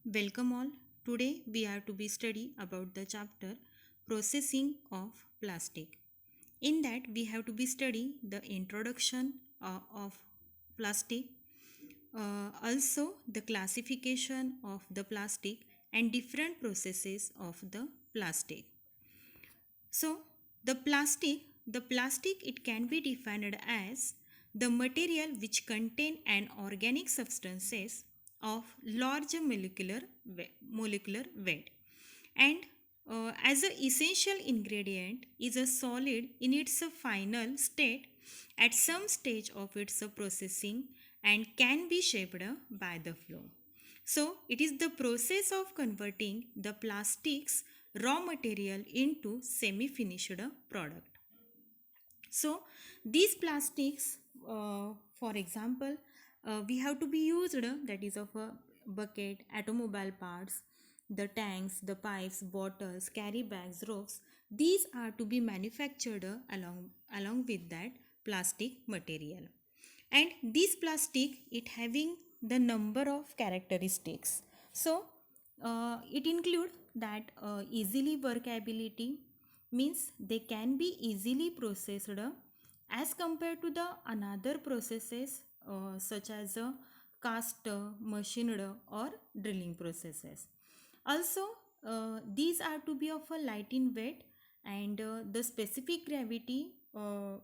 Welcome all. Today we are to be study about the chapter processing of plastic. In that we have to be study the introduction of plastic, also the classification of the plastic and different processes of the plastic. So the plastic it can be defined as the material which contain an organic substances of large molecular weight and as an essential ingredient is a solid in its final state at some stage of its processing and can be shaped by the flow. So, it is the process of converting the plastic's raw material into semi finished product. So, these plastics, for example, we have to be used that is of a bucket, automobile parts, the tanks, the pipes, bottles, carry bags, ropes. These are to be manufactured along with that plastic material, and this plastic it having the number of characteristics. So it include that easily workability, means they can be easily processed as compared to the another processes such as cast, machined or drilling processes. Also these are to be of a light in weight, and the specific gravity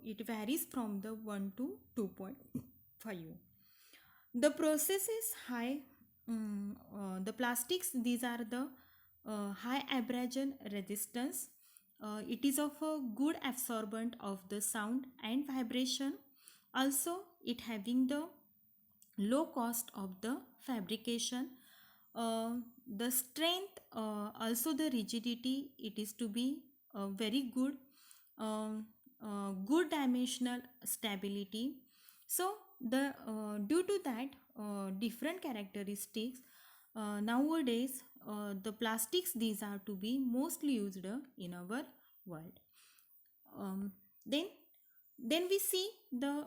it varies from the 1 to 2.5. The process is high. The plastics these are the high abrasion resistance. It is of a good absorbent of the sound and vibration. Also it having the low cost of the fabrication. The strength, also the rigidity, it is to be very good. Good dimensional stability. So the due to that different characteristics, nowadays the plastics these are to be mostly used in our world. um, then then we see the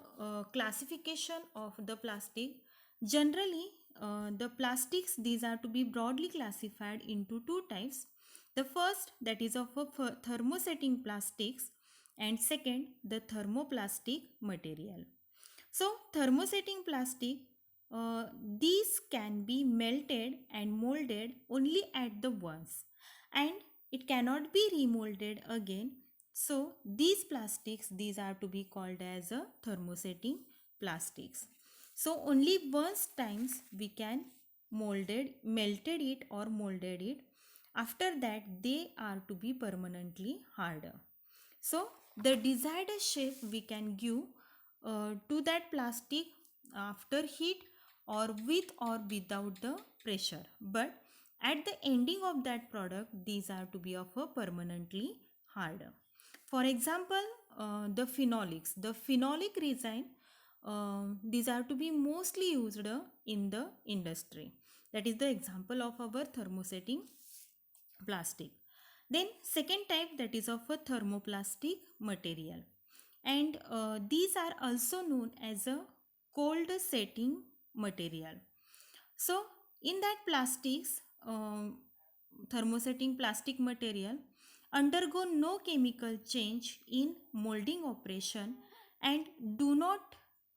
classification of the plastic. Generally the plastics these are to be broadly classified into two types. The first, that is of a thermosetting plastics, and second, the thermoplastic material. So thermosetting plastic, these can be melted and molded only at the once, and it cannot be remolded again. So these plastics these are to be called as a thermosetting plastics. So only once times we can melted it or molded it. After that they are to be permanently harder. So the desired shape we can give to that plastic after heat or with or without the pressure, but at the ending of that product these are to be of a permanently harder. For example, the phenolic resin, these are to be mostly used in the industry. That is the example of our thermosetting plastic. Then second type, that is of a thermoplastic material, and these are also known as a cold setting material. So in that plastics, thermosetting plastic material undergo no chemical change in molding operation and do not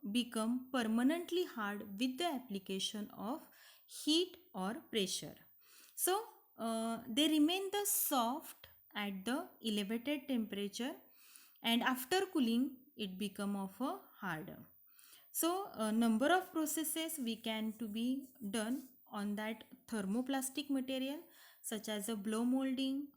become permanently hard with the application of heat or pressure. So they remain the soft at the elevated temperature, and after cooling it become of a harder. So a number of processes we can to be done on that thermoplastic material, such as a blow molding,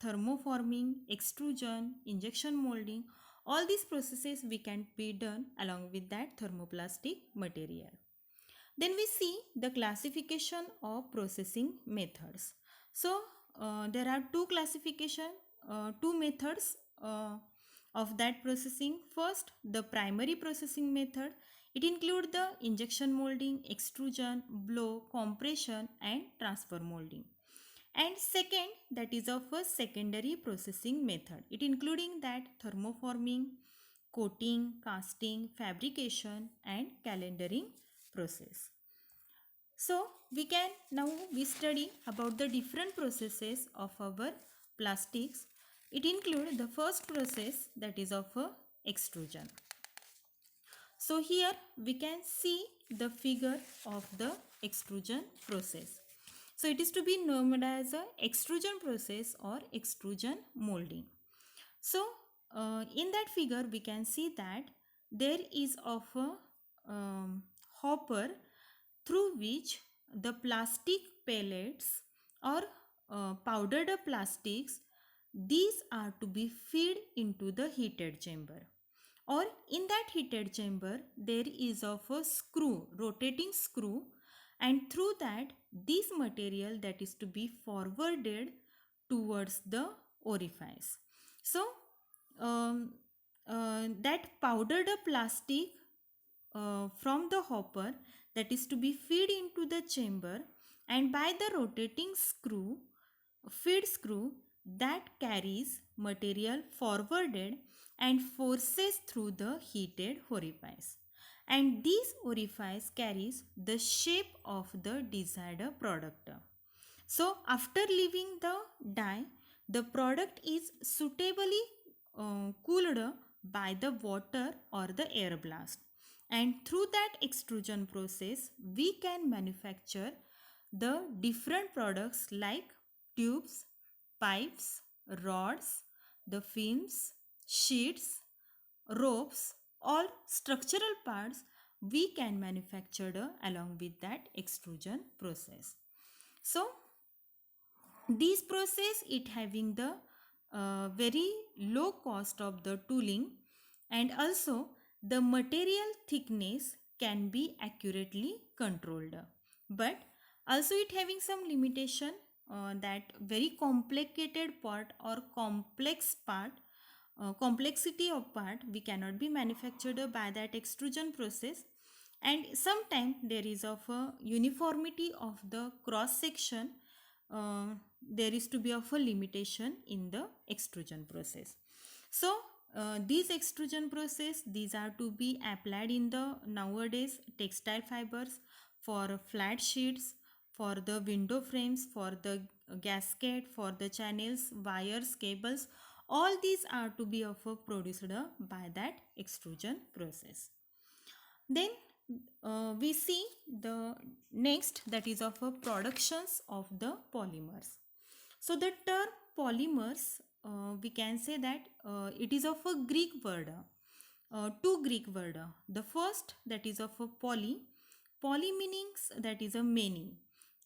thermoforming, extrusion, injection molding. All these processes we can be done along with that thermoplastic material. Then we see the classification of processing methods. So there are two methods of that processing. First, the primary processing method. It includes the injection molding, extrusion, blow, compression, and transfer molding. And second, that is of a secondary processing method. It including that thermoforming, coating, casting, fabrication, and calendering process. So we can now we study about the different processes of our plastics. It includes the first process, that is of extrusion. So here we can see the figure of the extrusion process. So it is to be known as a extrusion process or extrusion molding. So in that figure we can see that there is of a hopper through which the plastic pellets or powdered plastics, these are to be fed into the heated chamber, or in that heated chamber there is of a screw, rotating screw, and through that this material that is to be forwarded towards the orifice. So that powdered plastic from the hopper that is to be fed into the chamber, and by the rotating screw, feed screw, that carries material forwarded and forces through the heated orifice, and this orifice carries the shape of the desired product. So after leaving the die, the product is suitably cooled by the water or the air blast, and through that extrusion process we can manufacture the different products like tubes, pipes, rods, the films, sheets, ropes, all structural parts we can manufacture along with that extrusion process. So this process it having the very low cost of the tooling, and also the material thickness can be accurately controlled, but also it having some limitation, that very complicated part or complex part, complexity of part we cannot be manufactured by that extrusion process, and sometimes there is of a uniformity of the cross section, uh, there is to be of a limitation in the extrusion process. So these extrusion process, these are to be applied in the nowadays textile fibers, for flat sheets, for the window frames, for the gasket, for the channels, wires, cables, all these are to be of produced by that extrusion process. Then we see the next, that is of productions of the polymers. So the term polymers, we can say that it is of a Greek word, two Greek word. The first, that is of a poly meanings that is a many,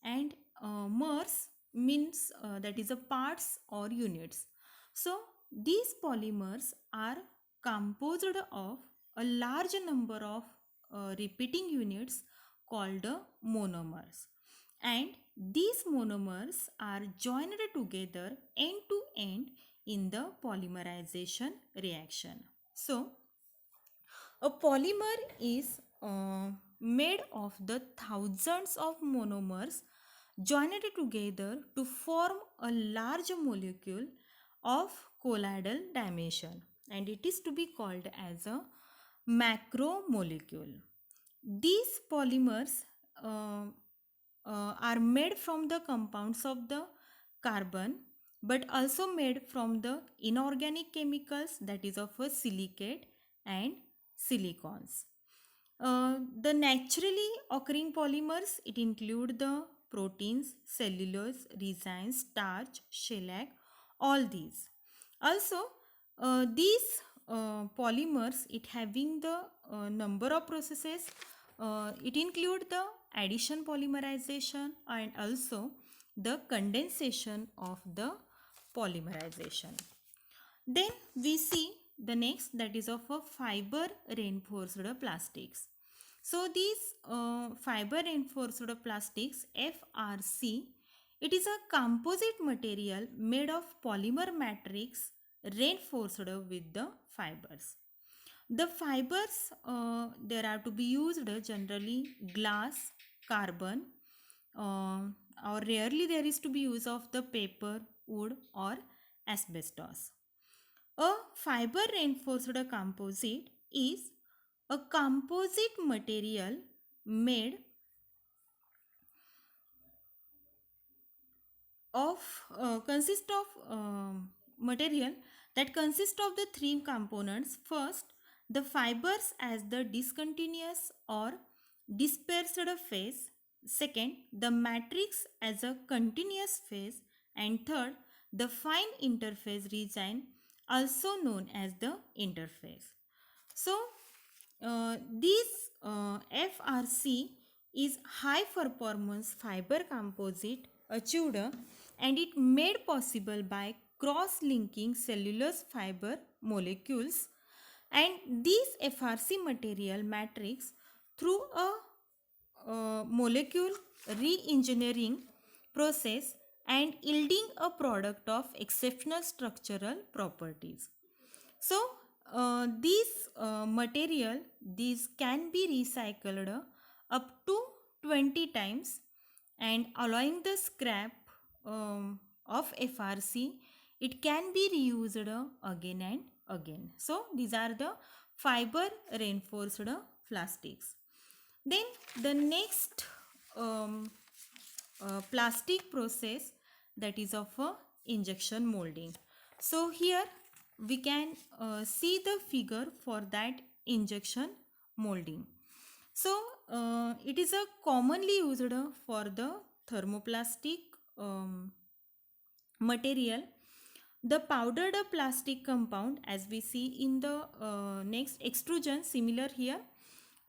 and mers means that is a parts or units. So these polymers are composed of a large number of repeating units called monomers, and these monomers are joined together end to end in the polymerization reaction. So a polymer is made of the thousands of monomers joined together to form a large molecule of colloidal dimension, and it is to be called as a macromolecule. These polymers uh, are made from the compounds of the carbon, but also made from the inorganic chemicals, that is of a silicate and silicons. The naturally occurring polymers, it include the proteins, cellulose, resins, starch, shellac, all these. Also, these polymers, it having the number of processes, it include the addition polymerization and also the condensation of the polymerization. Then we see the next, that is of a fiber reinforced plastics. So these fiber reinforced plastics, FRC, it is a composite material made of polymer matrix reinforced with the fibers. The fibers there are to be used generally glass, carbon, uh, or rarely there is to be use of the paper, wood, or asbestos. A fiber reinforced composite is a composite material made of consist of material that consist of the three components. First, the fibers as the discontinuous or dispersed phase. Second, the matrix as a continuous phase. And third, the fine interface region, also known as the interface. So, this FRC is high performance fiber composite achieved and it made possible by cross linking cellulose fiber molecules, and this FRC material matrix through a molecule re-engineering process and yielding a product of exceptional structural properties. So these material, these can be recycled up to 20 times and allowing the scrap of FRC, it can be reused again and again. So these are the fiber reinforced plastics. Then the next plastic process, that is of injection molding. So here we can see the figure for that injection molding. So it is a commonly used for the thermoplastic material. The powdered plastic compound, as we see in the next extrusion, similar here.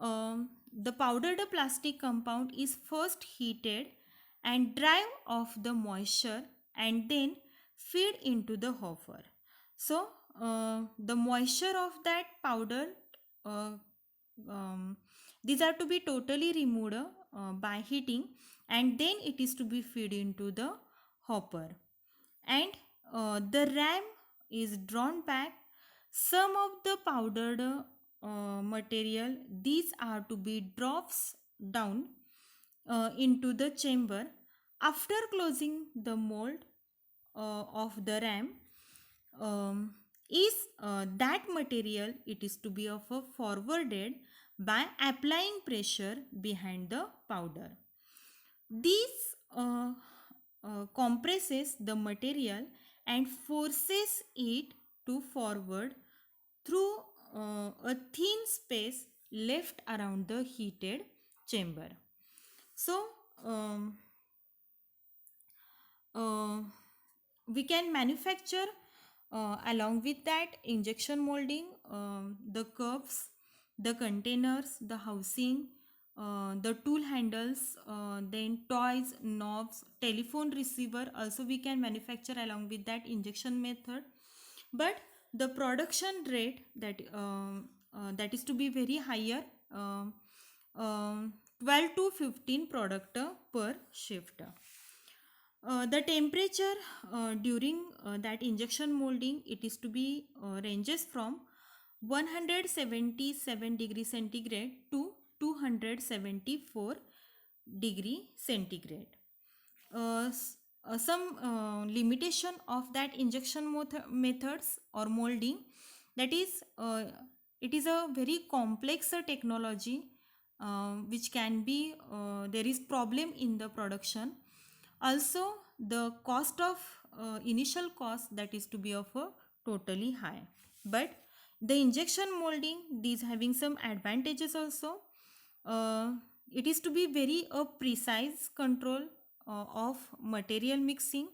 The powdered plastic compound is first heated and drive off the moisture and then feed into the hopper. So the moisture of that powder, uh, these are to be totally removed by heating, and then it is to be fed into the hopper, and the ram is drawn back. Some of the powdered material, these are to be drops down into the chamber. After closing the mold of the ram, is that material, it is to be of a forwarded by applying pressure behind the powder. This compresses the material and forces it to forward through a thin space left around the heated chamber. So uh, we can manufacture along with that injection molding, the cups, the containers, the housing, the tool handles, then toys, knobs, telephone receiver also we can manufacture along with that injection method. But the production rate, that is to be very higher, 12 to 15 product per shift. The temperature during that injection molding, it is to be ranges from 177 degree centigrade to 274 degree centigrade. Some limitation of that injection methods or molding, that is it is a very complex technology which can be there is problem in the production. Also the cost of initial cost, that is to be of a totally high. But the injection molding, these having some advantages also. It is to be very precise control of material mixing,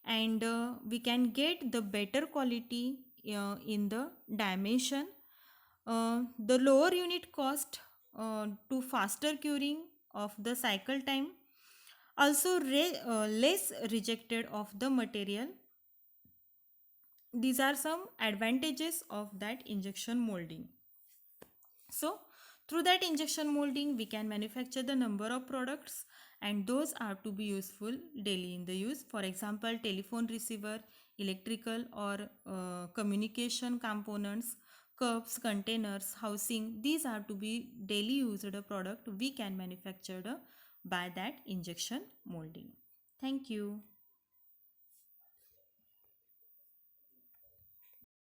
and we can get the better quality in the dimension. The lower unit cost to faster curing of the cycle time, also less rejected of the material. These are some advantages of that injection molding. So through that injection molding, we can manufacture the number of products, and those are to be useful daily in the use. For example, telephone receiver, electrical or communication components, cups, containers, housing, these are to be daily used product we can manufacture by that injection molding. Thank you.